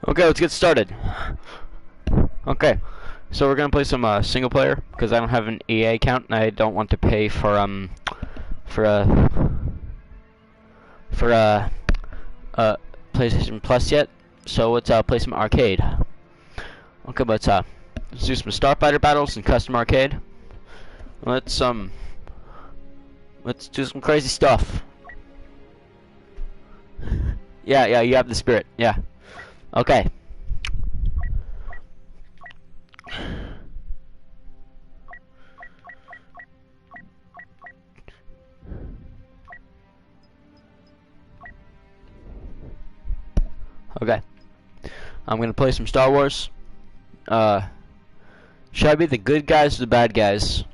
Okay, let's get started. Okay, so we're gonna play some single player because I don't have an EA account and I don't want to pay for PlayStation Plus yet. So let's play some arcade. Okay, let's do some Starfighter battles and custom arcade. Let's do some crazy stuff. Yeah, you have the spirit. Yeah. Okay. Okay. I'm gonna play some Star Wars. Should I be the good guys or the bad guys?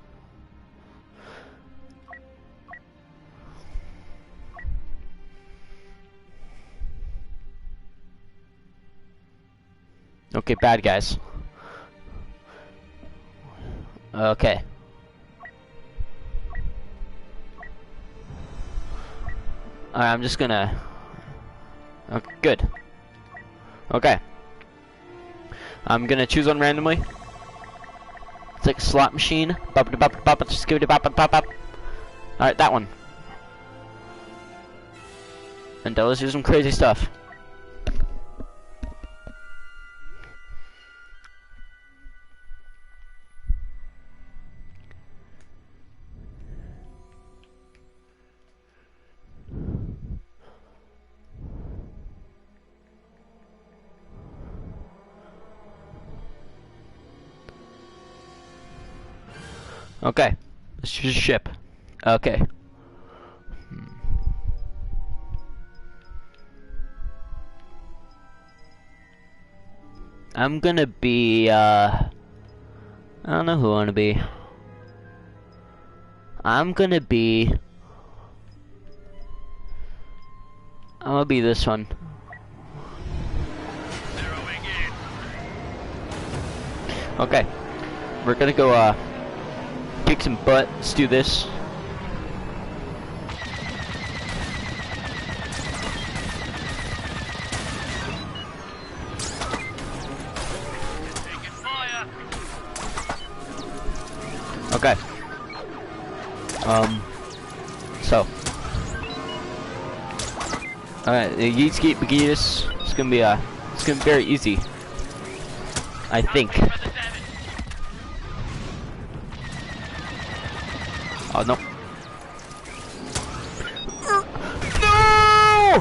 Okay, bad guys. Okay. Alright, I'm just gonna... Okay, good. Okay. I'm gonna choose one randomly. It's like a slot machine. Alright, that one. And let's do some crazy stuff. Okay, let's choose a ship. Okay. I'm gonna be, I don't know who I wanna be. I'm gonna be this one. Okay, we're gonna go, kick some butt. Let's do this. Okay. So. Alright, the Yeetskeet Begitas. It's gonna be very easy. I think. Oh no. No!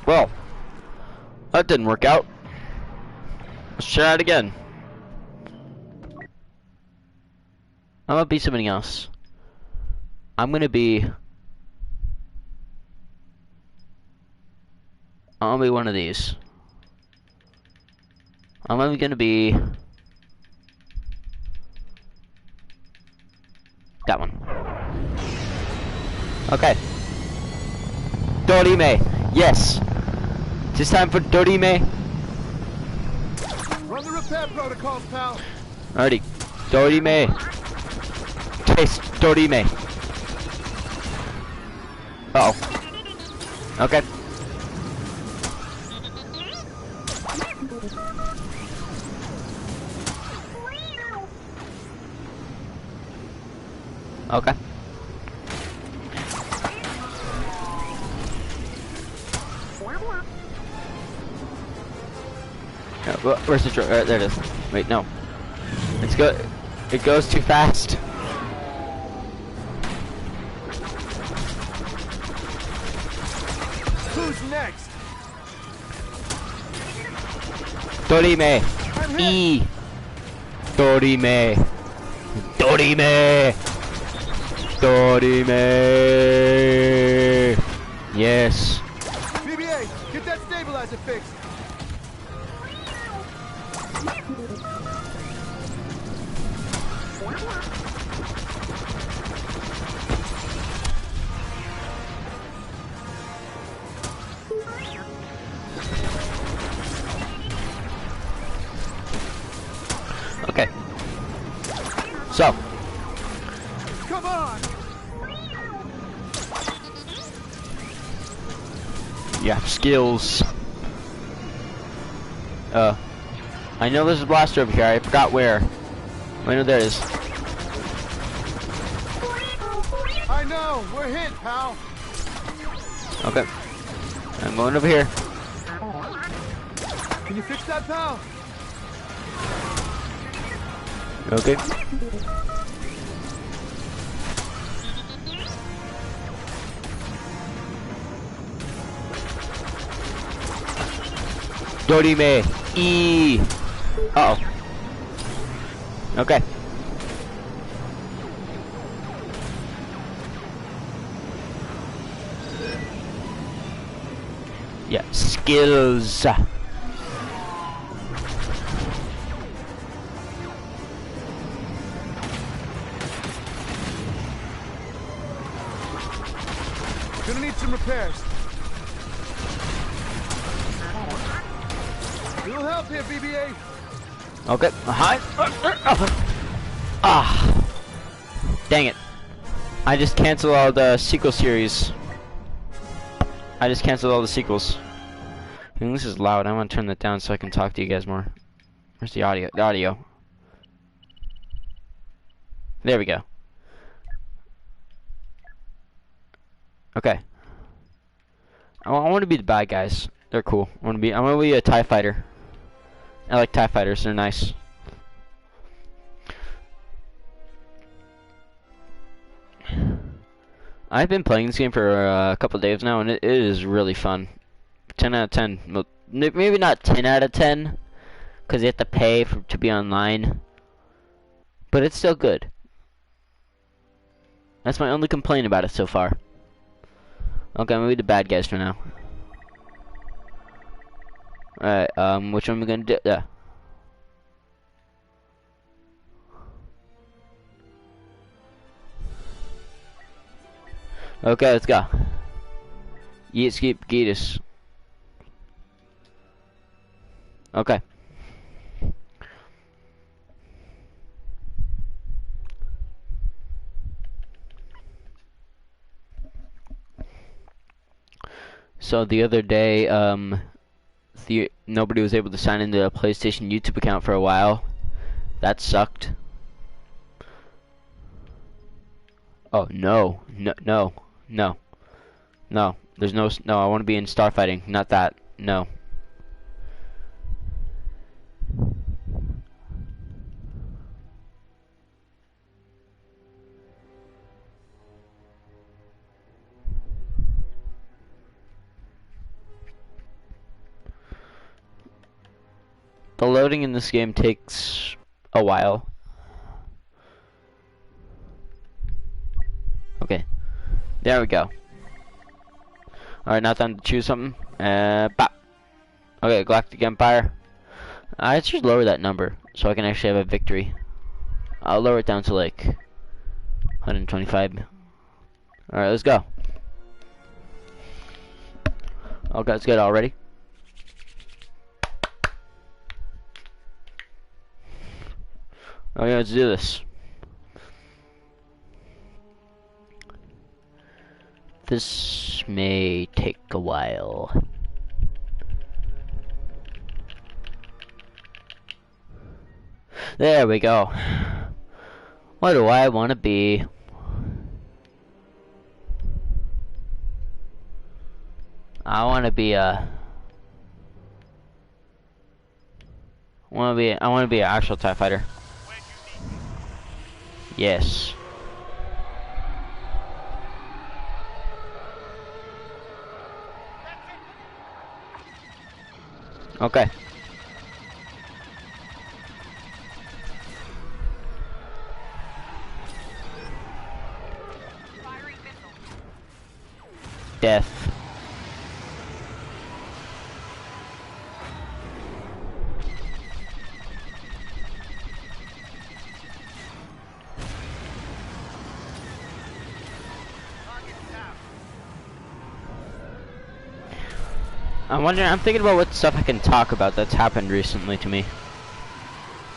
Well, that didn't work out. Let's try it again. I'm gonna be something else. I'm gonna be one of these. I'm only gonna be that one. Okay. Dorime. Yes. It's time for Dorime. Run the repair protocols, pal. Alrighty. Dorime. Taste Dorime. Uh oh. Okay. Okay. Where's the truck? There it is. Wait, no. It's go. It goes too fast. Who's next? Dorime. E. Dorime. Dorime. Dorime. Yes. BBA, get that stabilizer fixed. Okay. So. Come on. Yeah, skills. I know there's a blaster over here. I forgot where. I know there is. I know. We're hit, pal. Okay. I'm going over here. Can you fix that, pal? Okay. Dorime. E. Uh oh. Okay. Yeah, skills. Gonna need some repairs. Little help here, BBA. Okay. Hi. Ah. Dang it. I just canceled all the sequel series. I just canceled all the sequels. This is loud. I want to turn that down so I can talk to you guys more. Where's the audio? The audio. There we go. Okay. I want to be the bad guys. They're cool. I want to be a TIE fighter. I like TIE fighters. They're nice. I've been playing this game for a couple of days now, and it is really fun. 10 out of 10. Well, maybe not 10 out of 10, because you have to pay to be online. But it's still good. That's my only complaint about it so far. Okay, I'm gonna be the bad guys for now. Alright, which one am I gonna do? Yeah. Okay, let's go. Yeet, skip, Geetus. Okay. So the other day, nobody was able to sign into a PlayStation YouTube account for a while. That sucked. Oh no, no, no, no, no. There's no. I want to be in starfighting, not that. No. The loading in this game takes a while. Okay. There we go. Alright, now time to choose something. Bop. Okay, Galactic Empire. I should lower that number so I can actually have a victory. I'll lower it down to like 125. Alright, let's go. Okay, let's get all ready. Okay, let's do this. This may take a while. There we go. What do I want to be? I want to be a... I wanna be an actual TIE fighter. Yes. Okay. Death. I'm thinking about what stuff I can talk about that's happened recently to me.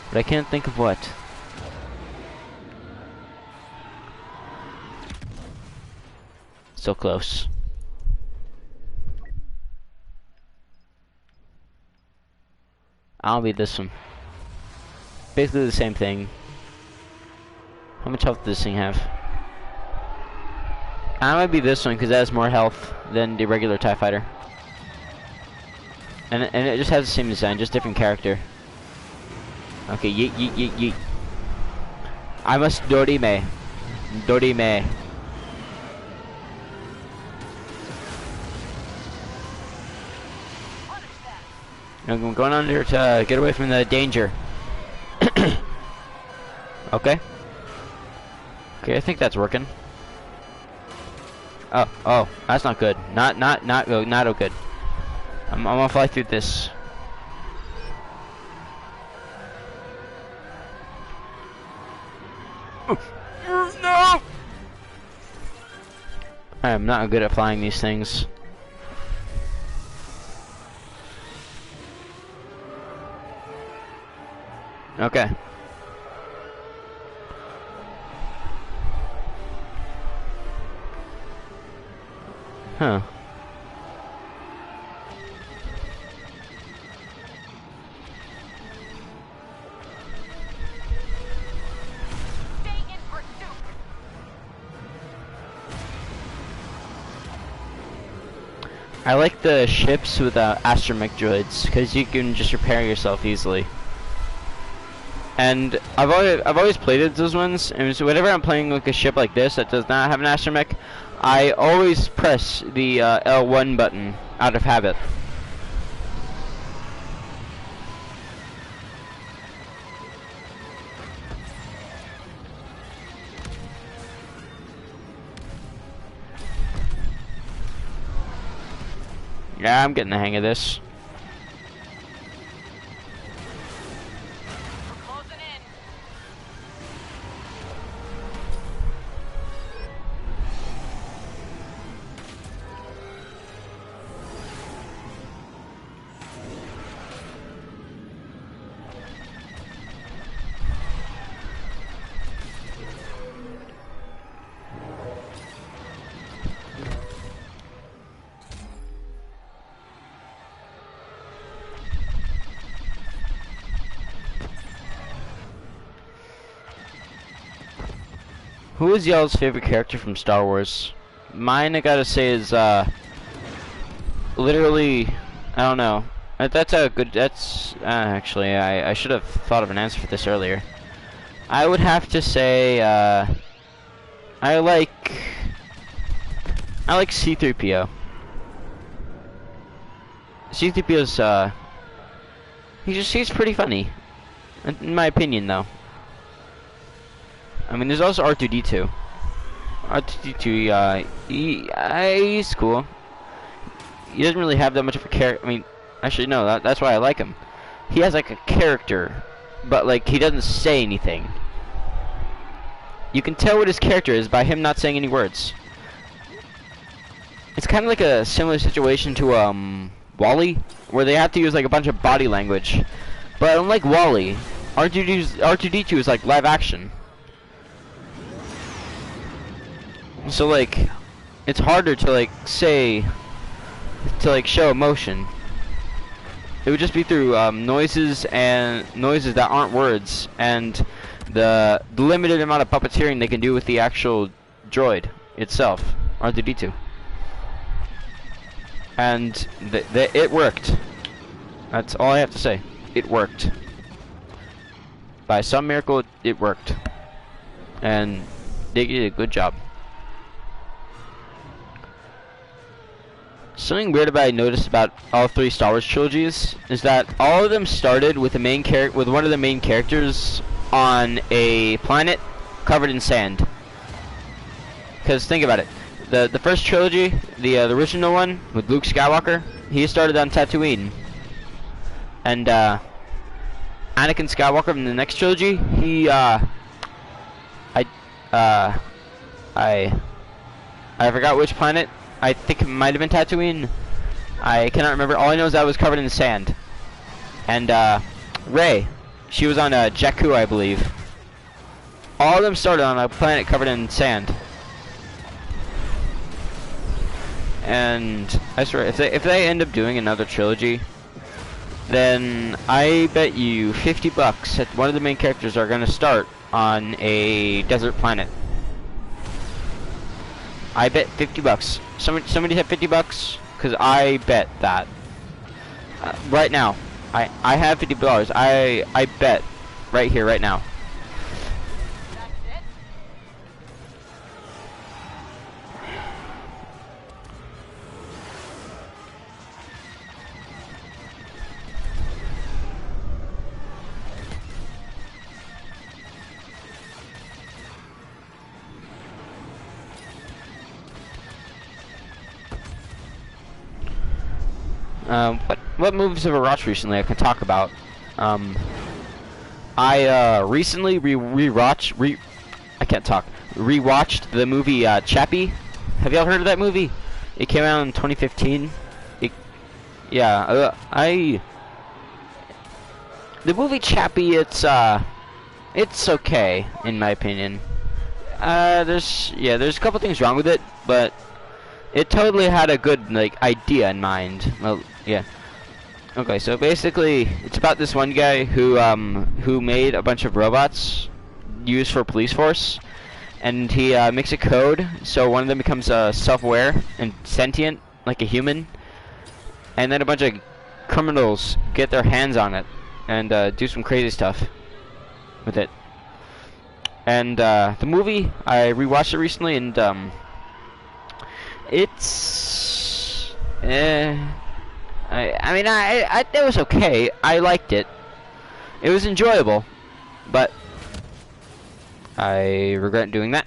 But I can't think of what. So close. I'll be this one. Basically the same thing. How much health does this thing have? I might be this one because it has more health than the regular TIE fighter. And it just has the same design, just different character. Okay, yeet yeet yeet yeet. I must Dorime. Dorime. I'm going under to get away from the danger. Okay. Okay, I think that's working. Oh, that's not good. Not good. I'm gonna fly through this. No! I am not good at flying these things. Okay. Huh. I like the ships with astromech droids because you can just repair yourself easily. And I've always played as those ones, and so whenever I'm playing like a ship like this that does not have an astromech, I always press the L1 button out of habit. Yeah, I'm getting the hang of this. Who is y'all's favorite character from Star Wars? Mine, I gotta say, is literally, I don't know. That's a good. That's actually, I should have thought of an answer for this earlier. I would have to say, I like C-3PO. C-3PO's he's pretty funny, in my opinion, though. I mean, there's also R2-D2. R2-D2, he's cool. He doesn't really have that much of a character. I mean, actually, no, that's why I like him. He has, like, a character, but, like, he doesn't say anything. You can tell what his character is by him not saying any words. It's kind of like a similar situation to, WALL-E, where they have to use, like, a bunch of body language. But unlike WALL-E, R2-D2 is, like, live action. So like, it's harder to like show emotion. It would just be through noises that aren't words, and the limited amount of puppeteering they can do with the actual droid itself, R2-D2. And it worked. That's all I have to say. It worked. by some miracle, it worked, and they did a good job. Something weird about I noticed about all three Star Wars trilogies is that all of them started with with one of the main characters on a planet covered in sand. Because think about it, the first trilogy, the original one with Luke Skywalker, he started on Tatooine, and Anakin Skywalker in the next trilogy, he I forgot which planet. I think it might have been Tatooine. I cannot remember. All I know is that it was covered in sand. And Rey, she was on Jakku, I believe. All of them started on a planet covered in sand. And I swear, if they end up doing another trilogy, then I bet you $50 that one of the main characters are gonna start on a desert planet. I bet $50. Somebody said $50, because I bet that. Right now, I have $50. I bet right here, right now. What movies have I watched recently I can talk about? I recently rewatched the movie Chappie. Have y'all heard of that movie? It came out in 2015. The movie Chappie, it's okay in my opinion. There's a couple things wrong with it, but it totally had a good idea in mind. Well, yeah. Okay, so basically, it's about this one guy who made a bunch of robots used for police force, and he makes a code so one of them becomes self-aware and sentient, like a human, and then a bunch of criminals get their hands on it and do some crazy stuff with it. And the movie, I rewatched it recently, and it's I mean, it was okay. I liked it. It was enjoyable, but I regret doing that.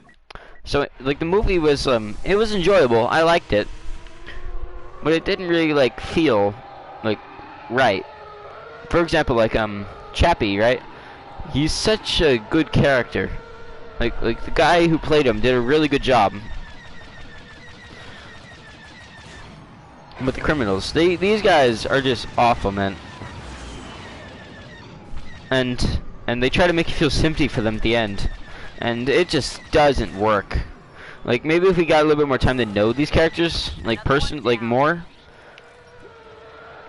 So, the movie was, it was enjoyable. I liked it, but it didn't really, feel, right. For example, Chappie, right? He's such a good character. The guy who played him did a really good job. But the criminals, these guys are just awful, man. And they try to make you feel sympathy for them at the end, and it just doesn't work. Maybe if we got a little bit more time to know these characters, more,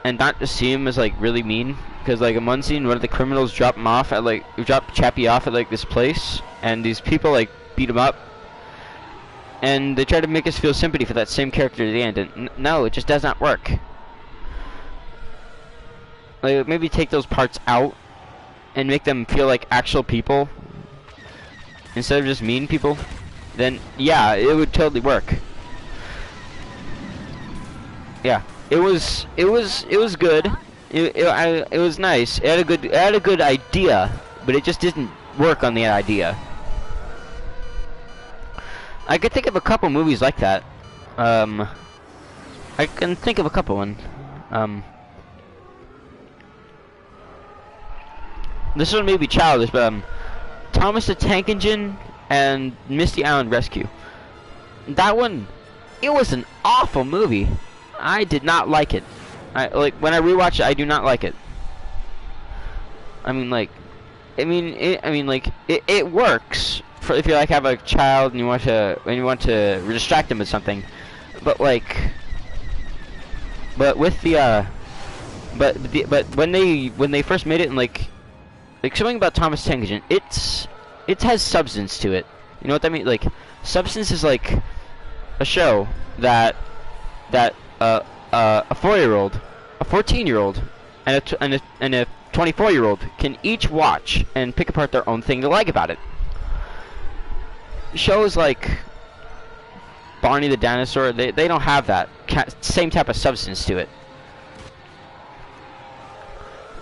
and not just see them as really mean. Because in one scene, one of the criminals drop him off at drop Chappie off at this place, and these people beat him up. And they try to make us feel sympathy for that same character at the end, and no, it just does not work. Maybe take those parts out and make them feel like actual people instead of just mean people. Then yeah, it would totally work. Yeah, it was good. It was nice. It had a good idea, but it just didn't work on the idea. I could think of a couple movies like that. I can think of a couple one. This one may be childish, but Thomas the Tank Engine and Misty Island Rescue. That one, it was an awful movie. I did not like it. When I rewatch it, I do not like it. It works for if you have a child and you want to distract them with something, but when they first made it, and something about Thomas Tank Engine, it has substance to it. You know what that means? Substance is a show that a 4-year-old, a 14-year-old, and a 24-year-old can each watch and pick apart their own thing to like about it. Shows like Barney the Dinosaur, they don't have that same type of substance to it.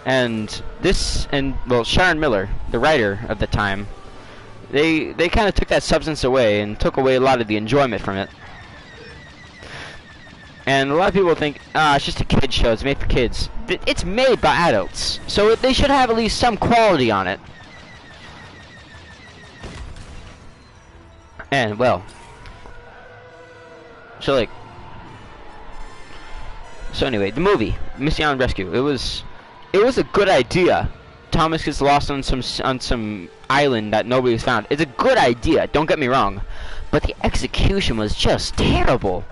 And well, Sharon Miller, the writer of the time, they kind of took that substance away and took away a lot of the enjoyment from it. And a lot of people think, it's just a kid show, it's made for kids. It's made by adults, so they should have at least some quality on it. And, well, so anyway, the movie, Missing Island Rescue, it was a good idea. Thomas gets lost on some island that nobody's found. It's a good idea, don't get me wrong, but the execution was just terrible.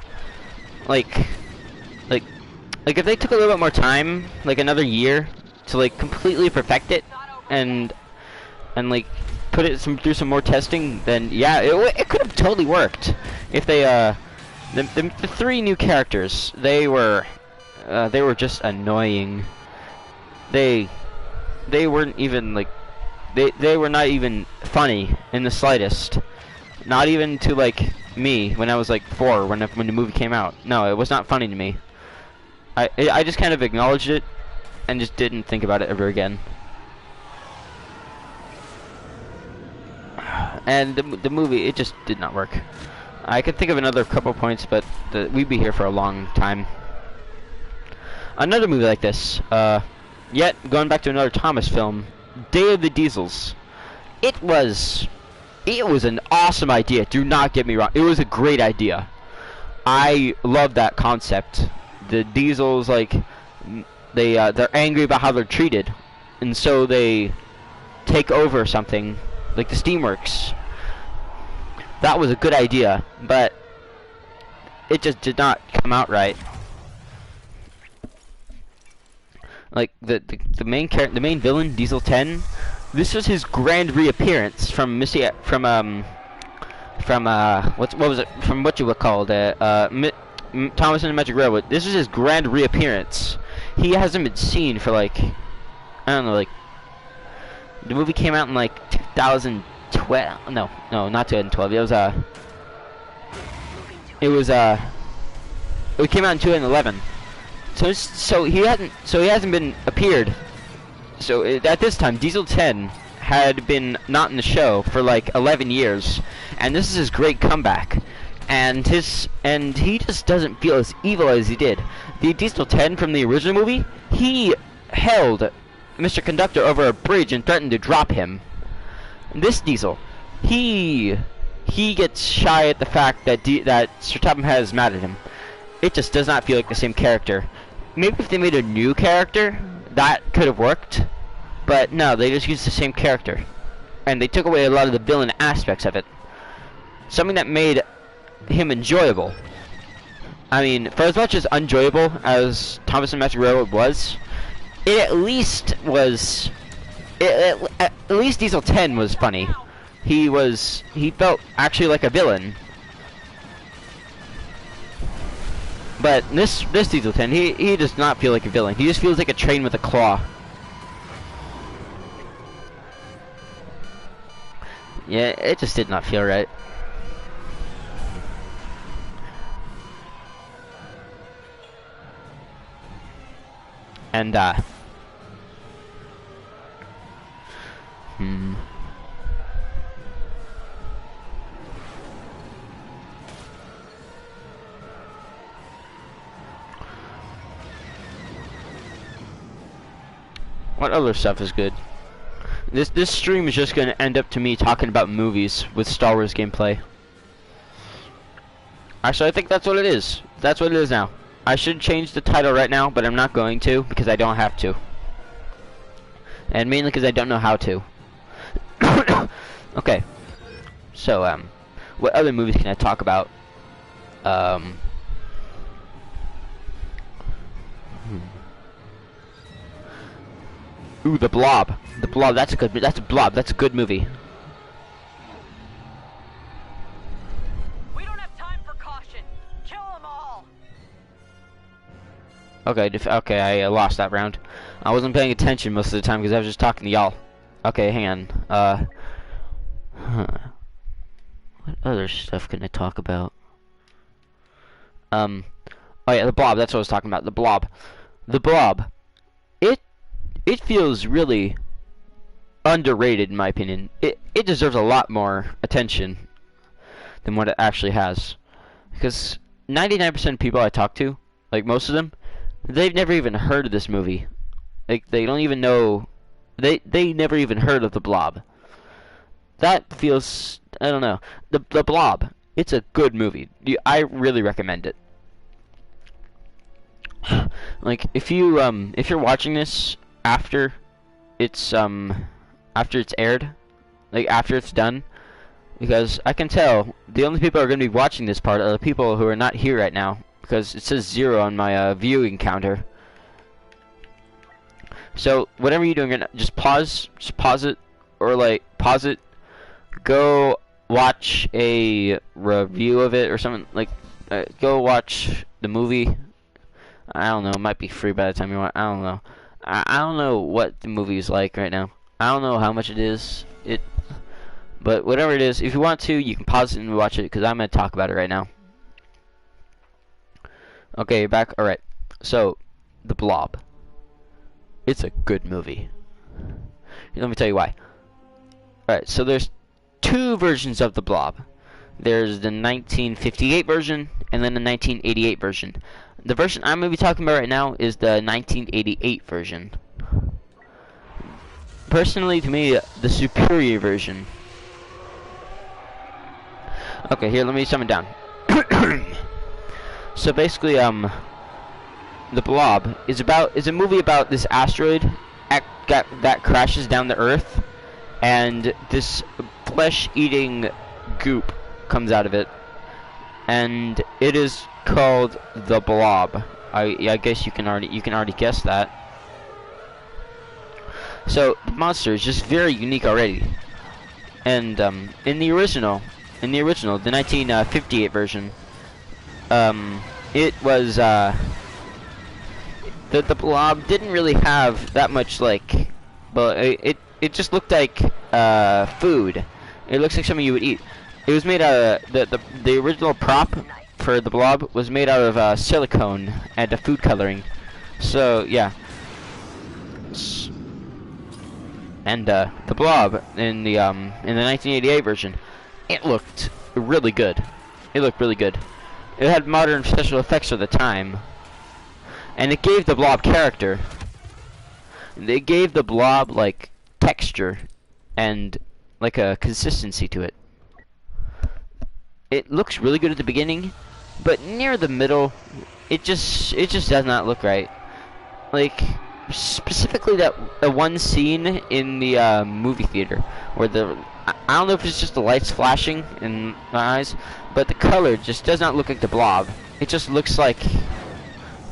Like if they took a little bit more time, like another year, to like completely perfect it, and like put it through some more testing, then yeah, it could have totally worked. If they the 3 new characters, they were just annoying. They weren't even like they were not even funny in the slightest. Not even to like me when I was like 4 when the movie came out. No, it was not funny to me. I just kind of acknowledged it and just didn't think about it ever again. And the movie, it just did not work. I could think of another couple points, but we'd be here for a long time. Another movie like this, yet going back to another Thomas film, Day of the Diesels. It was an awesome idea. Do not get me wrong. It was a great idea. I love that concept. The Diesels, like, they're angry about how they're treated, and so they take over something, like the Steamworks. That was a good idea, but it just did not come out right. Like the main villain, Diesel 10. This was his grand reappearance from what was it, from what you would call it, Thomas and the Magic Railroad. This is his grand reappearance. He hasn't been seen for like, I don't know, like, the movie came out in like 2012. No, not 2012. It came out in 2011. So he hasn't been appeared. So at this time, Diesel 10 had been not in the show for like 11 years, and this is his great comeback. And he just doesn't feel as evil as he did. The Diesel 10 from the original movie, he held Mr. Conductor over a bridge and threatened to drop him. This Diesel, he gets shy at the fact that Sir Topham is mad at him. It just does not feel like the same character. Maybe if they made a new character, that could have worked. But no, they just used the same character. And they took away a lot of the villain aspects of it. Something that made him enjoyable. I mean, for as much as enjoyable as Thomas and Magic Railroad was, it at least was... at least Diesel 10 was funny. He felt actually like a villain. But this Diesel 10, he does not feel like a villain. He just feels like a train with a claw. Yeah, it just did not feel right. And what other stuff is good? This stream is just gonna end up to me talking about movies with Star Wars gameplay. Actually, I think that's what it is. That's what it is now. I should change the title right now, but I'm not going to because I don't have to. And mainly because I don't know how to. Okay. So, what other movies can I talk about? Ooh, The Blob. The Blob, that's a good movie. We don't have time for caution. Kill them all. Okay, okay, I lost that round. I wasn't paying attention most of the time because I was just talking to y'all. Okay, hang on. Huh. What other stuff can I talk about? Oh yeah, the blob. That's what I was talking about. The blob. The blob. It feels really underrated in my opinion. It deserves a lot more attention than what it actually has. Because 99% of people I talk to, like most of them, they've never even heard of this movie. Like they don't even know. They never even heard of the blob. That feels, I don't know. The blob. It's a good movie. I really recommend it. Like if you're watching this after it's aired, like after it's done, because I can tell the only people who are going to be watching this part are the people who are not here right now, because it says 0 on my viewing counter. So whatever you're doing, just pause it, or like pause it, go watch a review of it or something, like go watch the movie. I don't know, it might be free by the time you want. I don't know. I don't know what the movie is like right now. I don't know how much it is. But whatever it is, if you want to, you can pause it and watch it, because I'm going to talk about it right now. Okay, you're back? Alright. So, The Blob. It's a good movie. Let me tell you why. Alright, so there's two versions of The Blob. There's the 1958 version, and then the 1988 version. The version I'm going to be talking about right now is the 1988 version. Personally, to me, the superior version. Okay, here, let me summon down. So basically, The Blob is a movie about this asteroid that crashes down to Earth, and this flesh-eating goop comes out of it, and it is called The Blob. I guess you can already guess that. So the monster is just very unique already, and in the original, the 1958 version, it was the Blob didn't really have that much, like, but it just looked like food. It looks like something you would eat. It was made out of the original prop for the Blob was made out of silicone and food coloring. So yeah. And the Blob in the 1988 version, it looked really good. It looked really good. It had modern special effects for the time, and it gave the Blob character. They gave the Blob like texture and like a consistency to it. It looks really good at the beginning, but near the middle, it just does not look right. Like specifically that one scene in the movie theater where I don't know if it's just the lights flashing in my eyes, but the color just does not look like the Blob. It just looks like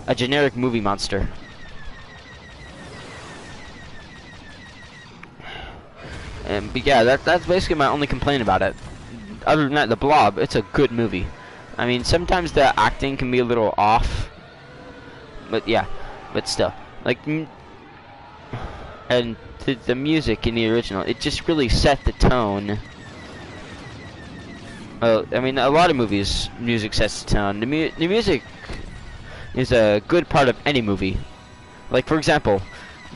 a generic movie monster. But yeah, that's basically my only complaint about it. Other than that, the Blob, it's a good movie. I mean, sometimes the acting can be a little off, but yeah, but still, like, and the music in the original, it just really set the tone. Well, I mean, a lot of movies, music sets the tone. The music is a good part of any movie. Like, for example,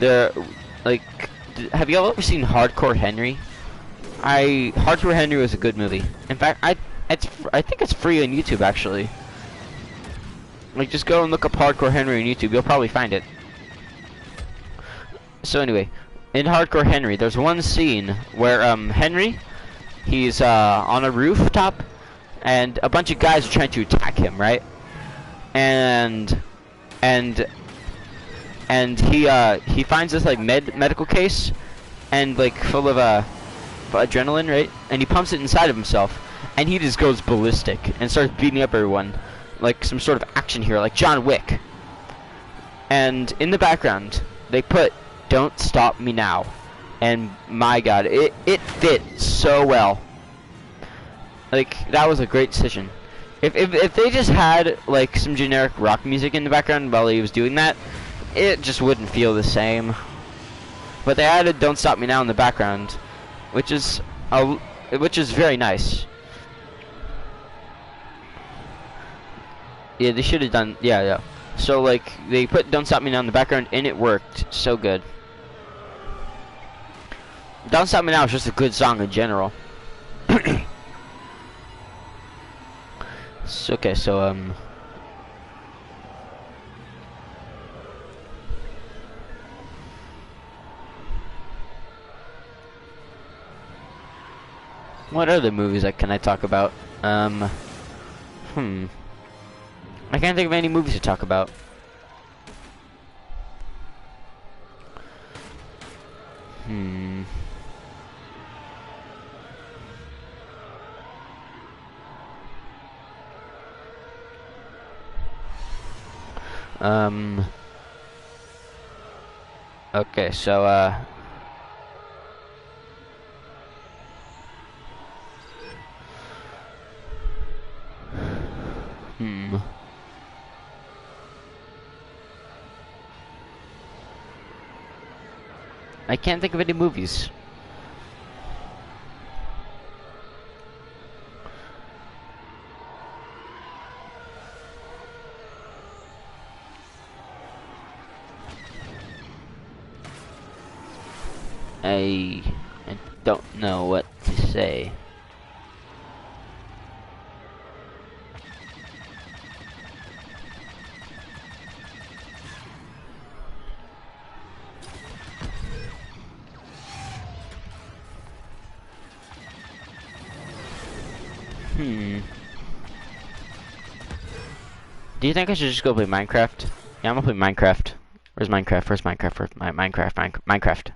have y'all ever seen Hardcore Henry? Hardcore Henry was a good movie. In fact, I think it's free on YouTube actually. Like, just go and look up Hardcore Henry on YouTube. You'll probably find it. So anyway, in Hardcore Henry, there's one scene where Henry, he's on a rooftop, and a bunch of guys are trying to attack him, right? And he finds this like medical case, and like full of adrenaline, right? And he pumps it inside of himself, and he just goes ballistic and starts beating up everyone, like some sort of action hero, like John Wick. And in the background, they put "Don't Stop Me Now," and my God, it fit so well. Like, that was a great decision. If they just had like some generic rock music in the background while he was doing that, it just wouldn't feel the same. But they added "Don't Stop Me Now" in the background, which is very nice. Yeah, they should have done. Yeah, yeah. So like they put "Don't Stop Me Now" in the background, and it worked so good. "Don't Stop Me Now" is just a good song in general. So, okay, so what other movies can I talk about? I can't think of any movies to talk about. Okay, so I can't think of any movies. I don't know what to say. Do you think I should just go play Minecraft? Yeah, I'm gonna play Minecraft. Where's Minecraft? Where's Minecraft? Where's Minecraft? Minecraft.